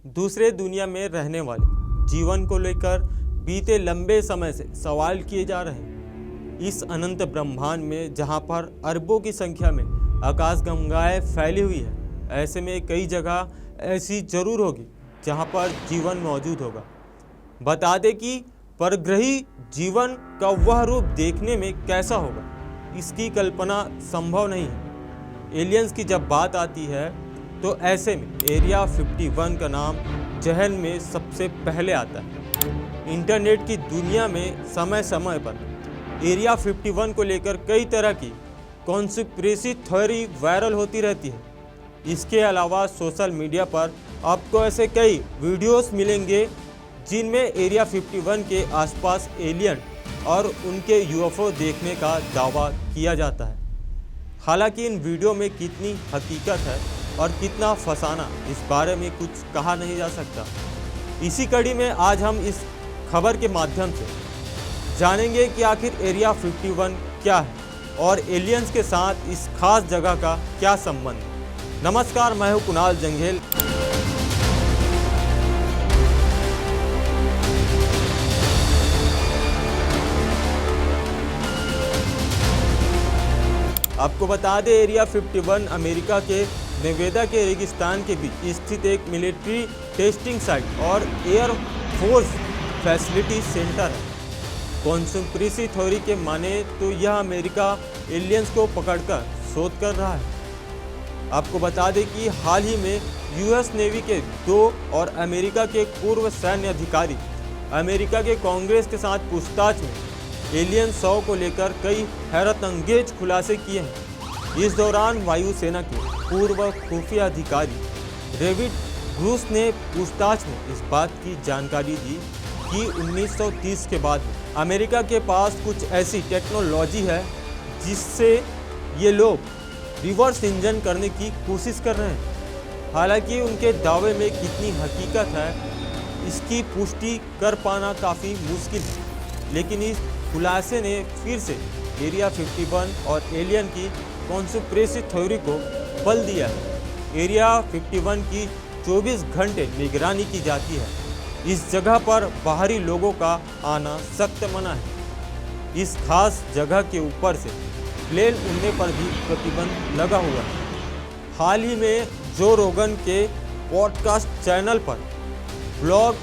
दूसरे दुनिया में रहने वाले जीवन को लेकर बीते लंबे समय से सवाल किए जा रहे हैं। इस अनंत ब्रह्मांड में जहां पर अरबों की संख्या में आकाशगंगाएं फैली हुई है, ऐसे में कई जगह ऐसी जरूर होगी जहां पर जीवन मौजूद होगा। बता दें कि परग्रही जीवन का वह रूप देखने में कैसा होगा, इसकी कल्पना संभव नहीं है। एलियंस की जब बात आती है तो ऐसे में एरिया 51 का नाम जहन में सबसे पहले आता है। इंटरनेट की दुनिया में समय समय पर एरिया 51 को लेकर कई तरह की कॉन्स्पिरेसी थ्योरी वायरल होती रहती है। इसके अलावा सोशल मीडिया पर आपको ऐसे कई वीडियोस मिलेंगे जिनमें एरिया 51 के आसपास एलियन और उनके यूएफओ देखने का दावा किया जाता है। हालांकि इन वीडियो में कितनी हकीकत है और कितना फसाना, इस बारे में कुछ कहा नहीं जा सकता। इसी कड़ी में आज हम इस खबर के माध्यम से जानेंगे कि आखिर एरिया 51 क्या है और एलियंस के साथ इस खास जगह का क्या संबंध है। नमस्कार, मैं हूं कुणाल जंघेल। आपको बता दें, एरिया 51 अमेरिका के नेवेदा के रेगिस्तान के बीच स्थित एक मिलिट्री टेस्टिंग साइट और एयर फोर्स फैसिलिटी सेंटर है। कॉन्स्पिरेसी थ्योरी के माने तो यह अमेरिका एलियंस को पकड़कर शोध कर रहा है। आपको बता दें कि हाल ही में यूएस नेवी के 2 और अमेरिका के पूर्व सैन्य अधिकारी अमेरिका के कांग्रेस के साथ पूछताछ में एलियन 100 को लेकर कई हैरत अंगेज खुलासे किए हैं। इस दौरान वायुसेना के पूर्व खुफिया अधिकारी डेविड ब्रूस ने पूछताछ में इस बात की जानकारी दी कि 1930 के बाद अमेरिका के पास कुछ ऐसी टेक्नोलॉजी है जिससे ये लोग रिवर्स इंजन करने की कोशिश कर रहे हैं। हालांकि उनके दावे में कितनी हकीकत है, इसकी पुष्टि कर पाना काफ़ी मुश्किल है, लेकिन इस खुलासे ने फिर से एरिया 51 और एलियन की कॉन्स्पिरेसी थ्योरी को बल दिया है। एरिया 51 की 24 घंटे निगरानी की जाती है। इस जगह पर बाहरी लोगों का आना सख्त मना है। इस खास जगह के ऊपर से प्लेन उड़ने पर भी प्रतिबंध लगा हुआ है। हाल ही में जो रोगन के पॉडकास्ट चैनल पर ब्लॉग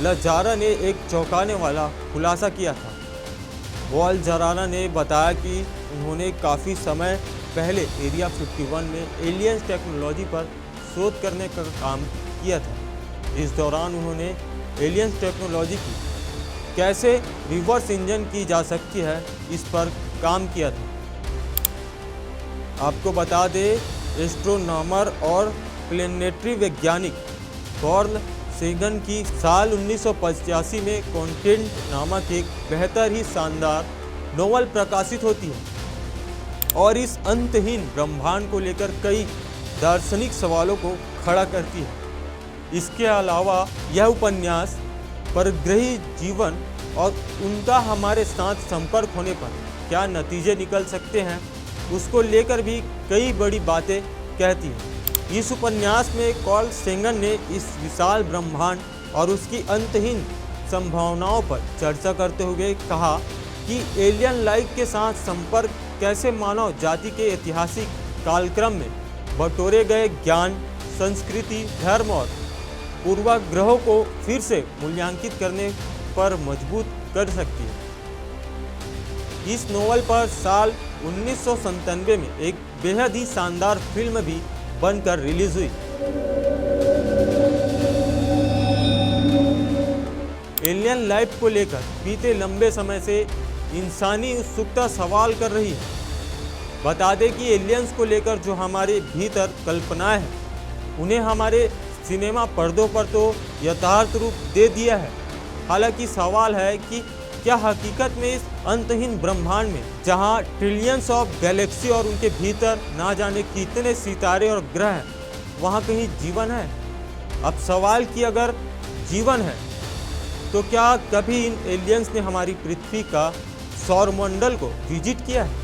लजारा ने एक चौंकाने वाला खुलासा किया था। वॉल जराना ने बताया कि उन्होंने काफ़ी समय पहले एरिया 51 में एलियंस टेक्नोलॉजी पर शोध करने का काम किया था। इस दौरान उन्होंने एलियंस टेक्नोलॉजी की कैसे रिवर्स इंजन की जा सकती है, इस पर काम किया था। आपको बता दें, एस्ट्रोनॉमर और प्लेनेटरी वैज्ञानिक कार्ल सेगन की साल 1985 में कॉन्टेंट नामक एक बेहतर ही शानदार नोवेल प्रकाशित होती है और इस अंतहीन ब्रह्मांड को लेकर कई दार्शनिक सवालों को खड़ा करती है। इसके अलावा यह उपन्यास परग्रही जीवन और उनका हमारे साथ संपर्क होने पर क्या नतीजे निकल सकते हैं, उसको लेकर भी कई बड़ी बातें कहती है। इस उपन्यास में कार्ल सेगन ने इस विशाल ब्रह्मांड और उसकी अंतहीन संभावनाओं पर चर्चा करते हुए कहा कि एलियन लाइफ के साथ संपर्क कैसे मानव जाति के ऐतिहासिक कालक्रम में बटोरे गए ज्ञान, संस्कृति, धर्म और पूर्वाग्रहों को फिर से मूल्यांकित करने पर मजबूत कर सकती है। इस नोवेल पर साल 1997 में एक बेहद ही शानदार फिल्म भी बनकर रिलीज हुई। एलियन लाइफ को लेकर बीते लंबे समय से इंसानी उत्सुकता सवाल कर रही है। बता दें कि एलियंस को लेकर जो हमारे भीतर कल्पनाएं हैं, उन्हें हमारे सिनेमा पर्दों पर तो यथार्थ रूप दे दिया है। हालांकि सवाल है कि क्या हकीकत में इस अंतहीन ब्रह्मांड में, जहां ट्रिलियंस ऑफ गैलेक्सी और उनके भीतर ना जाने कितने सितारे और ग्रह हैं, वहां कहीं जीवन है? अब सवाल कि अगर जीवन है तो क्या कभी इन एलियंस ने हमारी पृथ्वी का सौरमंडल को विजिट किया है?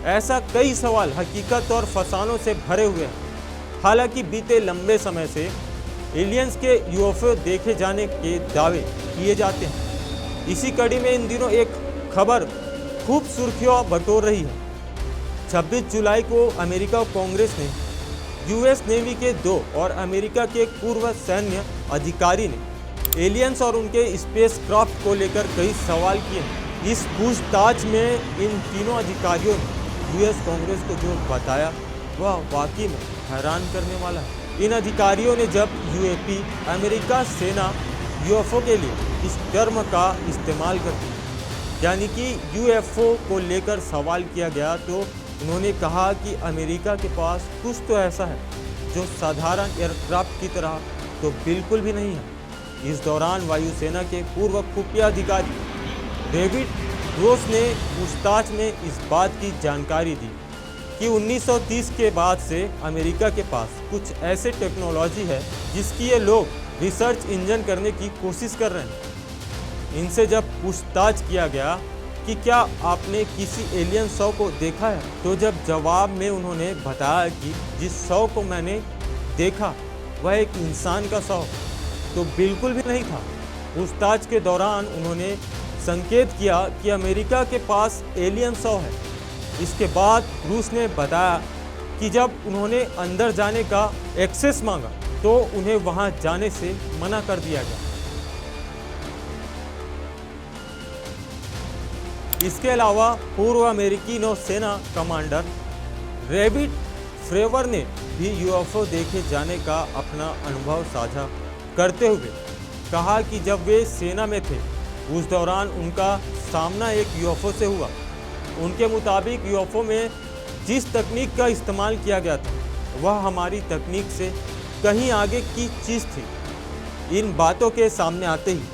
ऐसा कई सवाल हकीकत और फसानों से भरे हुए हैं। हालांकि बीते लंबे समय से एलियंस के यूएफओ देखे जाने के दावे किए जाते हैं। इसी कड़ी में इन दिनों एक खबर खूब सुर्खियां बटोर रही है। 26 जुलाई को अमेरिका कांग्रेस ने यूएस नेवी के 2 और अमेरिका के एक पूर्व सैन्य अधिकारी ने एलियंस और उनके स्पेस क्राफ्ट को लेकर कई सवाल किए हैं। इस पूछताछ में इन तीनों अधिकारियों ने यूएस कांग्रेस को जो बताया वह वाकई में हैरान करने वाला है। इन अधिकारियों ने जब यूएपी अमेरिका सेना यूएफओ के लिए इस टर्म का इस्तेमाल करती है, यानी कि यूएफओ को लेकर सवाल किया गया, तो उन्होंने कहा कि अमेरिका के पास कुछ तो ऐसा है जो साधारण एयरक्राफ्ट की तरह तो बिल्कुल भी नहीं है। इस दौरान वायुसेना के पूर्व खुफिया अधिकारी डेविड रोस ने पूछताछ में इस बात की जानकारी दी कि 1930 के बाद से अमेरिका के पास कुछ ऐसे टेक्नोलॉजी है जिसकी ये लोग रिसर्च इंजन करने की कोशिश कर रहे हैं। इनसे जब पूछताछ किया गया कि क्या आपने किसी एलियन शव को देखा है, तो जब जवाब में उन्होंने बताया कि जिस शव को मैंने देखा वह एक इंसान का शव तो बिल्कुल भी नहीं था। पूछताछ के दौरान उन्होंने संकेत किया कि अमेरिका के पास एलियन शव है। इसके बाद रूस ने बताया कि जब उन्होंने अंदर जाने का एक्सेस मांगा तो उन्हें वहां जाने से मना कर दिया गया। इसके अलावा पूर्व अमेरिकी नौसेना कमांडर डेविड फ्रेवर ने भी यूएफओ देखे जाने का अपना अनुभव साझा करते हुए कहा कि जब वे सेना में थे उस दौरान उनका सामना एक यूएफओ से हुआ। उनके मुताबिक यूएफओ में जिस तकनीक का इस्तेमाल किया गया था वह हमारी तकनीक से कहीं आगे की चीज़ थी। इन बातों के सामने आते ही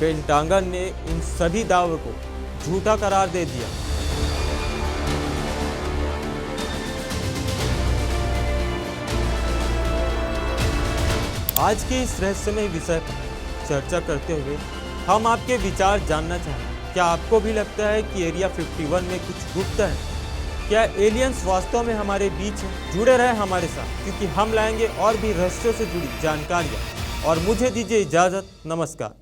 पेंटागन ने इन सभी दावों को झूठा करार दे दिया। आज के इस रहस्यमय विषय पर चर्चा करते हुए हम आपके विचार जानना चाहें। क्या आपको भी लगता है कि एरिया 51 में कुछ गुप्त है? क्या एलियंस वास्तव में हमारे बीच है? जुड़े रहे हमारे साथ, क्योंकि हम लाएंगे और भी रहस्यों से जुड़ी जानकारियाँ। और मुझे दीजिए इजाज़त। नमस्कार।